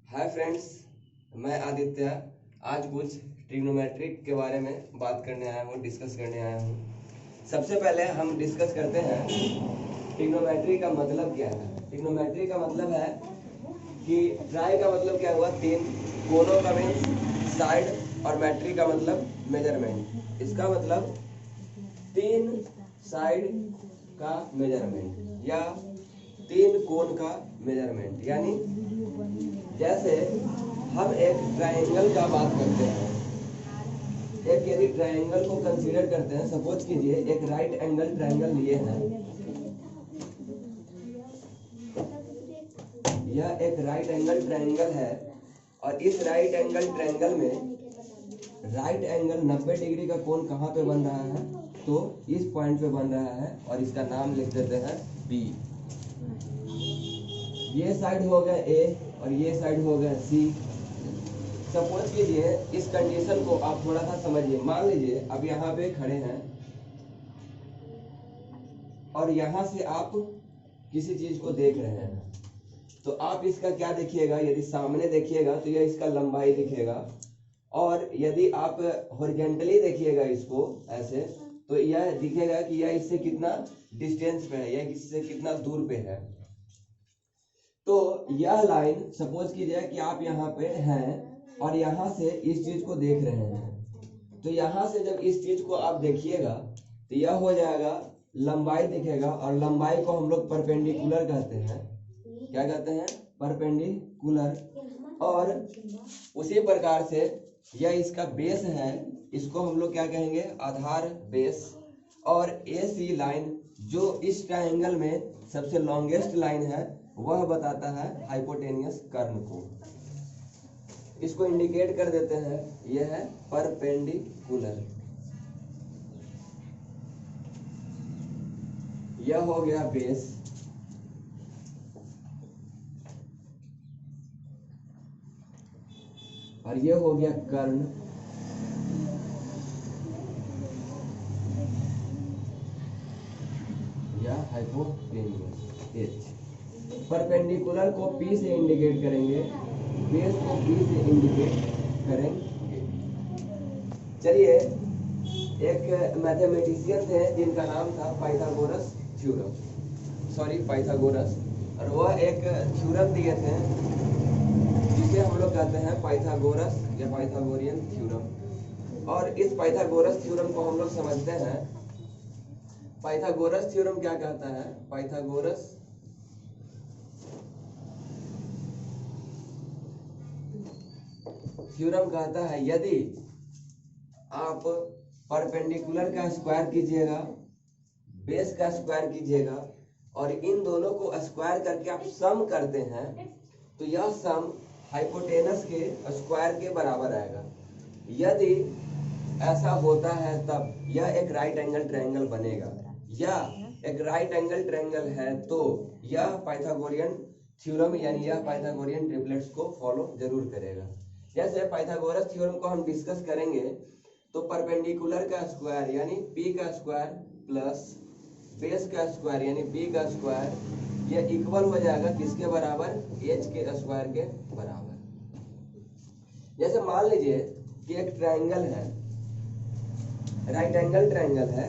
Hi friends, मैं आदित्य आज कुछ ट्रिग्नोमेट्रिक के बारे में बात करने आया हूँ, डिस्कस करने आया हूँ। सबसे पहले हम डिस्कस करते हैं ट्रिग्नोमेट्री का मतलब क्या है। ट्रिग्नोमेट्री का मतलब है कि ट्राई का मतलब क्या हुआ, तीन, कोनों का मीन्स साइड, और मैट्री का मतलब मेजरमेंट। इसका मतलब तीन साइड का मेजरमेंट या तीन कोण का मेजरमेंट। यानी जैसे हम एक ट्रायंगल का बात करते हैं, एक यदि ट्रायंगल को कंसीडर करते हैं, सपोज कीजिए एक राइट एंगल ट्रायंगल लिए हैं। यह एक राइट एंगल ट्रायंगल है और इस राइट एंगल ट्रायंगल में राइट एंगल 90 डिग्री का कोण कहाँ पे बन रहा है, तो इस पॉइंट पे बन रहा है और इसका नाम लिख देते हैं बी। ये साइड हो गया ए और ये साइड हो गया सी। सपोज कीजिए इस कंडीशन को आप थोड़ा सा समझिए। मान लीजिए अब यहाँ पे खड़े हैं और यहाँ से आप किसी चीज को देख रहे हैं, तो आप इसका क्या देखिएगा, यदि सामने देखिएगा तो यह इसका लंबाई दिखेगा, और यदि आप हॉरिजॉन्टली देखिएगा इसको ऐसे, तो यह दिखेगा कि यह इससे कितना डिस्टेंस पे है, यह इससे कितना दूर पे है। तो यह लाइन सपोज कीजिए कि आप यहाँ पे हैं और यहाँ से इस चीज को देख रहे हैं, तो यहाँ से जब इस चीज को आप देखिएगा तो यह हो जाएगा, लंबाई दिखेगा, और लंबाई को हम लोग परपेंडिकुलर कहते हैं। क्या कहते हैं? परपेंडिकुलर। और उसी प्रकार से यह इसका बेस है, इसको हम लोग क्या कहेंगे, आधार बेस। और AC लाइन जो इस ट्रायंगल में सबसे लॉन्गेस्ट लाइन है, वह बताता है हाइपोटेनियस कर्न को। इसको इंडिकेट कर देते हैं, यह है परपेंडिकुलर। यह हो गया बेस, और यह हो गया कर्न, या हाइपोटेनियस एच। परपेंडिकुलर को P से इंडिकेट करेंगे, बेस को P से इंडिकेट करेंगे। चलिए, एक मैथमेटिशियन थे जिनका नाम था पाइथागोरस पाइथागोरस, और वह एक थ्योरम दिए थे जिसे हम लोग कहते हैं पाइथागोरस या पाइथागोरियन थ्योरम। और इस पाइथागोरस थ्योरम को हम लोग समझते हैं। पाइथागोरस थ्योरम क्या कहता है? पाइथागोरस थ्योरम कहता है यदि आप परपेंडिकुलर का स्क्वायर कीजिएगा, बेस का स्क्वायर कीजिएगा, और इन दोनों को स्क्वायर करके आप सम करते हैं, तो यह सम हाइपोटेनस के स्क्वायर के बराबर आएगा। यदि ऐसा होता है तब यह एक राइट एंगल ट्रायंगल बनेगा, या एक राइट एंगल ट्रायंगल है तो यह पाइथागोरियन थ्योरम यानी यह पाइथागोरियन ट्रिपलेट्स को फॉलो जरूर करेगा। जैसे पाइथागोरस थ्योरम को हम डिस्कस करेंगे तो परपेंडिकुलर का स्क्वायर यानी P का स्क्वायर प्लस बेस का स्क्वायर यानी B का स्क्वायर, यह इक्वल हो जाएगा किसके बराबर? H के स्क्वायर के बराबर। जैसे मान लीजिए कि एक ट्रायंगल है, राइट एंगल ट्रायंगल है,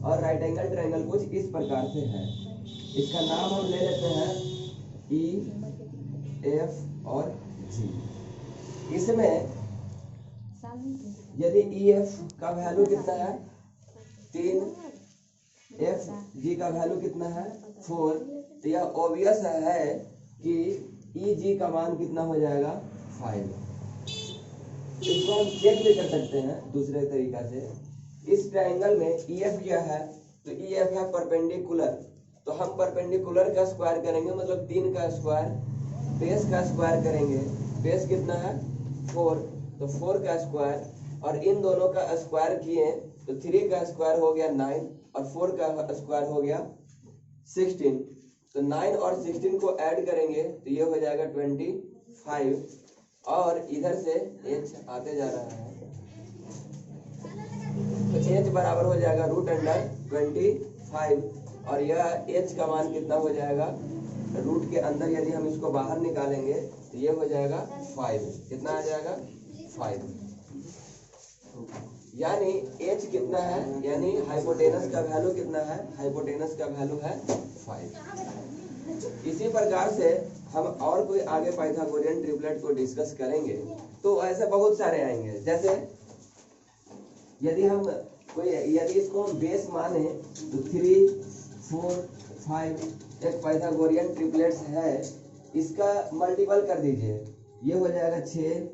और राइट एंगल ट्रायंगल कुछ इस प्रकार से है। इसका नाम हम ले लेते हैं E, F और G। इसमें यदि EF का वैल्यू कितना है 3, FG का वैल्यू कितना है 4, तो यह ऑब्वियस है कि EG का मान कितना हो जाएगा 5। इसको हम चेक भी कर सकते हैं दूसरे तरीका से। इस ट्रायंगल में EF क्या है, तो EF है परपेंडिकुलर, तो हम परपेंडिकुलर का स्क्वायर करेंगे, मतलब 3 का स्क्वायर, बेस का स्क्वायर करेंगे, बेस कितना है 4, तो 4 का स्क्वायर, और इन दोनों का स्क्वायर किए तो 3 का स्क्वायर हो गया 9 और 4 का स्क्वायर हो गया 16, तो 9 और 16 को ऐड करेंगे तो ये हो जाएगा 25, और इधर से H आते जा रहा है, तो H बराबर हो जाएगा √25, और यह H का मान कितना हो जाएगा रूट के अंदर यदि हम इसको बाहर निकालेंगे तो ये हो जाएगा 5। कितना आ जाएगा 5। यानी h कितना है, यानी हाइपोटेनस का वैल्यू कितना है, हाइपोटेनस का वैल्यू है 5। इसी प्रकार से हम और कोई आगे पाइथागोरियन ट्रिपलेट को डिस्कस करेंगे तो ऐसे बहुत सारे आएंगे। जैसे यदि इसको हम बेस माने तो 3, 4, 5 एक पाइथागोरियन ट्रिपलेट्स है, इसका मल्टीपल कर दीजिए, ये हो जाएगा 6,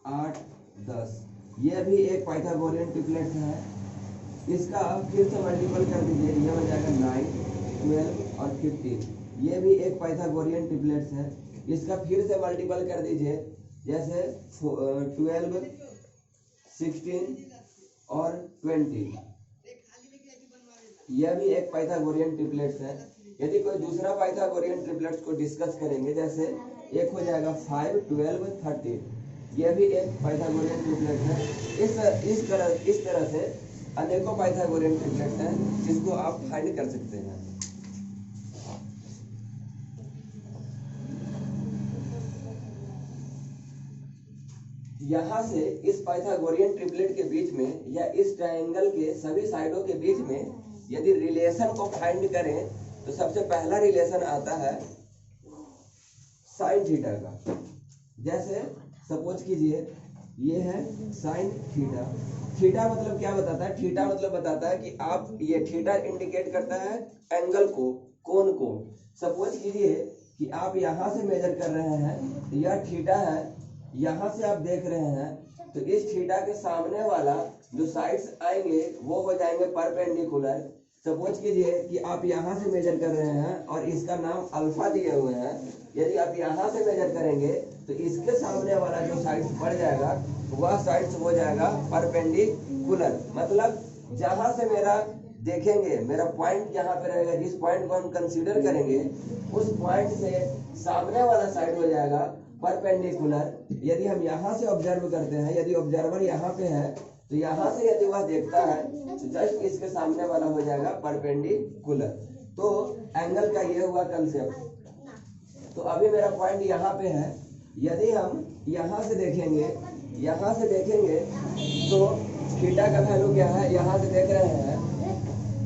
8, 10। ये भी एक पाइथागोरियन ट्रिपलेट है, इसका फिर से मल्टीपल कर दीजिए, ये हो जाएगा 9, 12 और 15। ये भी एक पाइथागोरियन ट्रिपलेट्स है, इसका फिर से मल्टीपल कर दीजिए, जैसे 12, 16 और 20। यह भी एक पाइथागोरियन ट्रिपलेट्स है। यदि कोई दूसरा पाइथागोरियन ट्रिपलेट्स को डिस्कस करेंगे, जैसे एक हो जाएगा 5, 12, 13। यह भी एक पाइथागोरियन ट्रिपलेट है। इस तरह से अनेकों पाइथागोरियन ट्रिपलेट्स हैं जिसको आप फाइंड कर सकते हैं। यहाँ से इस पाइथागोरियन ट्रिपलेट के बीच में या इस ट्रायंगल के सभी साइडों के बीच में यदि रिलेशन को फाइंड करें तो सबसे पहला रिलेशन आता है साइन थीटा का। जैसे सपोज कीजिए ये है साइन थीटा। थीटा मतलब क्या बताता है, थीटा मतलब बताता है कि आप ये थीटा इंडिकेट करता है एंगल को, कोण को। सपोज कीजिए कि आप यहाँ से मेजर कर रहे हैं, यह थीटा है, यहाँ से आप देख रहे हैं, तो इस थीटा के सामने वाला जो साइड्स आएंगे वो हो जाएंगे परपेंडिकुलर। सपोज कीजिए कि आप यहाँ से मेजर कर रहे हैं और इसका नाम अल्फा दिए हुए हैं। यदि आप यहाँ से मेजर करेंगे तो इसके सामने वाला जो साइड्स पड़ जाएगा वह साइड्स हो जाएगा परपेंडिकुलर। मतलब जहाँ से मेरा देखेंगे, मेरा पॉइंट यहाँ पे रहेगा, जिस पॉइंट को हम कंसीडर करेंगे उस पॉइंट से सामने वाला साइड हो जाएगा परपेंडिकुलर। यदि हम यहाँ से ऑब्जर्व करते हैं, यदि ऑब्जर्वर यहाँ पे है तो यहाँ से यदि वह देखता है तो जस्ट इसके सामने वाला हो जाएगा परपेंडिकुलर। तो एंगल का ये हुआ कंसेप्ट। तो अभी मेरा पॉइंट यहाँ पे है, यदि हम यहाँ से देखेंगे तो थीटा का वैल्यू क्या है, यहाँ से देख रहे हैं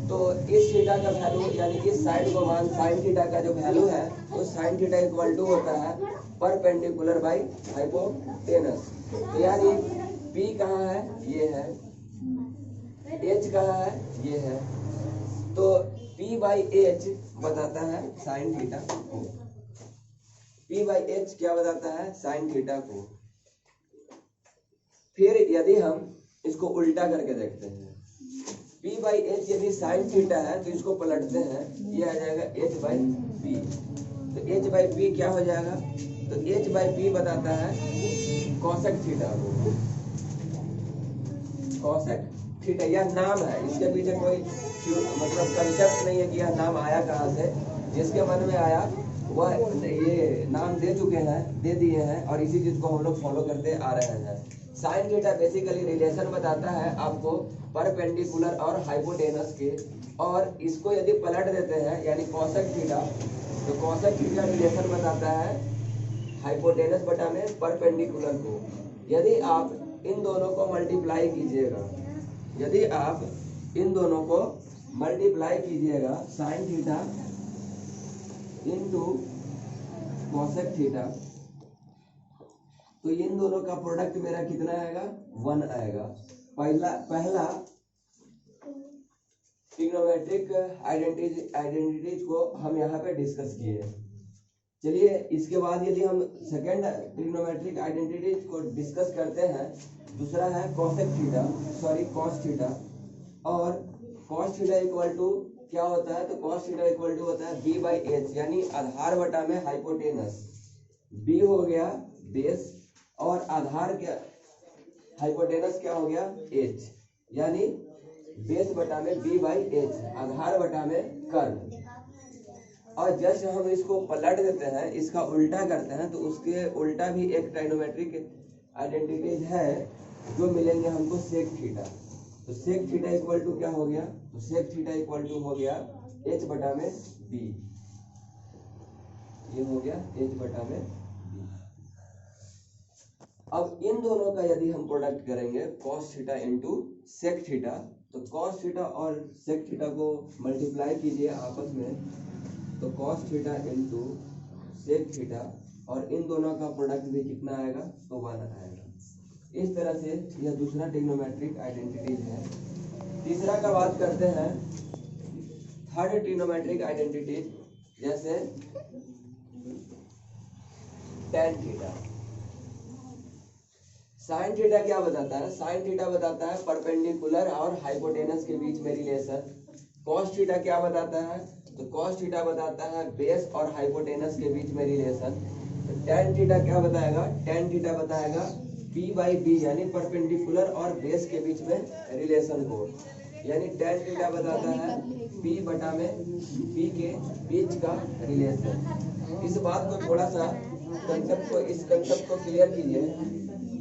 तो इस थीटा का वैल्यू यानी इस साइड को मान साइन थीटा का जो वैल्यू है वो साइन थीटा इक्वल टू होता है परपेंडिकुलर बाई हाइपोटेनस। तो यानी P कहाँ है, ये है, H कहाँ है, ये है। तो P बाई H बताता है साइन थीटा को। P बाई H क्या बताता है, साइन थीटा को। फिर यदि हम इसको उल्टा करके देखते हैं, P बाई H यदि साइन थीटा है तो इसको पलटते हैं, ये आ जाएगा H बाई P। तो H बाई P क्या हो जाएगा, तो H बाई P बताता है कॉसेक थीटा को। कॉसेक थीटा यह नाम है, इसके पीछे कोई मतलब कंसेप्ट नहीं है कि यह नाम आया कहाँ से। जिसके मन में आया वह ये नाम दे दिए हैं और इसी चीज को हम लोग फॉलो करते आ रहे हैं। साइन थीटा बेसिकली रिलेशन बताता है आपको परपेंडिकुलर और हाइपोटेनस के, और इसको यदि पलट देते हैं यानी कॉसेक थीटा, तो कॉसेक थीटा रिलेशन बताता है हाइपोटेनस बटा में परपेंडिकुलर को। यदि आप इन दोनों को मल्टीप्लाई कीजिएगा, sine theta into cosec theta, तो इन दोनों का प्रोडक्ट मेरा कितना आएगा, 1 आएगा। पहला ट्रिग्नोमेट्रिक आइडेंटिटीज को हम यहाँ पे डिस्कस किए। चलिए इसके बाद यदि हम सेकेंड ट्रिग्नोमेट्रिक आइडेंटिटीज को डिस्कस करते हैं, दूसरा है कॉस थीटा। और कॉस थीटा इक्वल टू क्या होता है, तो कॉस थीटा इक्वल टू होता है b बाई एच, यानी आधार बटा में हाइपोटेनस। b हो गया बेस और आधार क्या, हाइपोटेनस क्या हो गया h, यानी बेस बटा में b बाई एच, आधार बटा में कर्व। और जस्ट हम इसको पलट देते हैं, इसका उल्टा करते हैं, तो उसके उल्टा भी एक ट्राइगोनोमेट्रिक आइडेंटिटीज है जो मिलेंगे हमको सेक थीटा। तो सेक थीटा इक्वल टू क्या हो गया, तो सेक थीटा इक्वल टू हो गया h बटा में b। ये हो गया h बटा में b। अब इन दोनों का यदि हम प्रोडक्ट करेंगे cos theta into sec theta, तो cos थीटा और sec थीटा को मल्टीप्लाई कीजिए आपस में, तो cos theta into sec theta, और इन दोनों का प्रोडक्ट भी कितना आएगा, तो 1 आएगा। इस तरह से यह दूसरा ट्रिग्नोमेट्रिक आइडेंटिटीज है। तीसरा का बात करते हैं थर्ड ट्रिग्नोमेट्रिक आइडेंटिटीज, जैसे tan थीटा। sin थीटा क्या बताता है, sin थीटा बताता है परपेंडिकुलर और हाइपोटेनस के बीच में रिलेशन। cos थीटा क्या बताता है, तो cos थीटा बताता है बेस और हाइपोटेनस के बीच में रिलेशन। तो tan थीटा क्या बताएगा, tan थीटा बताएगा p बाई बी यानी परपेंडिकुलर और बेस के बीच में रिलेशन को, यानी tan थीटा बताता है p बटा में p के बीच का रिलेशन। इस बात को थोड़ा सा इस कंसेप्ट को क्लियर कीजिए।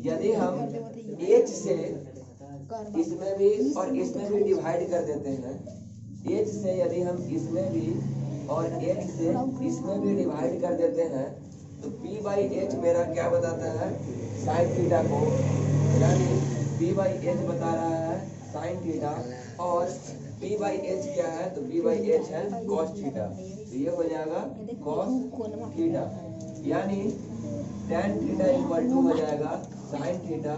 यदि हम h से इसमें भी और इसमें भी डिवाइड कर देते हैं, h से यदि हम इसमें भी और h से इसमें भी डिवाइड कर देते हैं, तो p बाई h मेरा क्या बताता है, साइन थीटा को, यानी p बाई h बता रहा है साइन थीटा, और p बाई h क्या है, तो p बाई h है cos थीटा। तो ये हो जाएगा cos थीटा, यानी tan थीटा इक्वल टू हो जाएगा साइन थीटा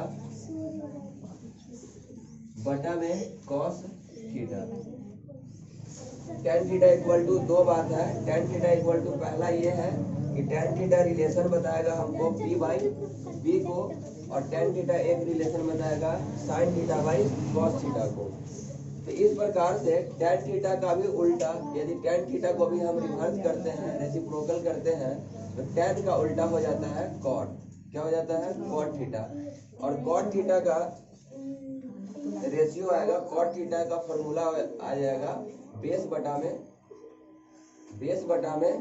बटा में cos theta. tan theta equal to दो बात है, tan थीटा इक्वल टू पहला ये है कि tan थीटा रिलेशन बताएगा हमको p बाई b को, और tan थीटा एक रिलेशन बताएगा sin theta by cos theta को। तो इस प्रकार से tan थीटा का भी उल्टा, यदि tan थीटा को भी हम रिवर्स करते हैं, रेसिप्रोकल करते हैं, तो tan का उल्टा हो जाता है cot। क्या हो जाता है, cot थीटा। और cot थीटा का रेशियो आएगा, cot थीटा का फॉर्मूला आ जाएगा बेस बटा में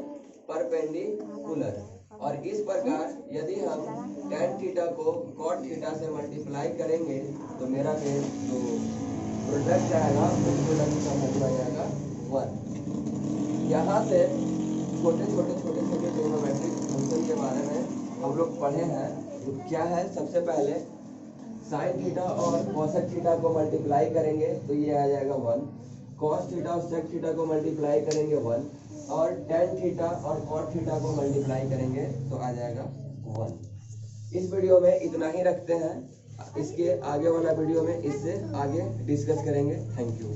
परपेंडिकुलर। और इस प्रकार यदि हम tan थीटा को cot थीटा से मल्टीप्लाई करेंगे, तो मेरा फिर जो प्रोडक्ट आएगा उस प्रोडक्ट का फॉर्मूला आएगा 1। यहाँ से छोटे छोटे ट्रिग्नोमेट्रिक फंक्शन के बारे में हम लोग पढ़े हैं। तो क्या है, सबसे पहले साइन थीटा और कोसेक थीटा को मल्टीप्लाई करेंगे तो ये आ जाएगा 1, cos थीटा और sec थीटा को मल्टीप्लाई करेंगे 1, और tan थीटा और cot थीटा को मल्टीप्लाई करेंगे तो आ जाएगा 1। इस वीडियो में इतना ही रखते हैं, इसके आगे वाला वीडियो में इससे आगे डिस्कस करेंगे। Thank you.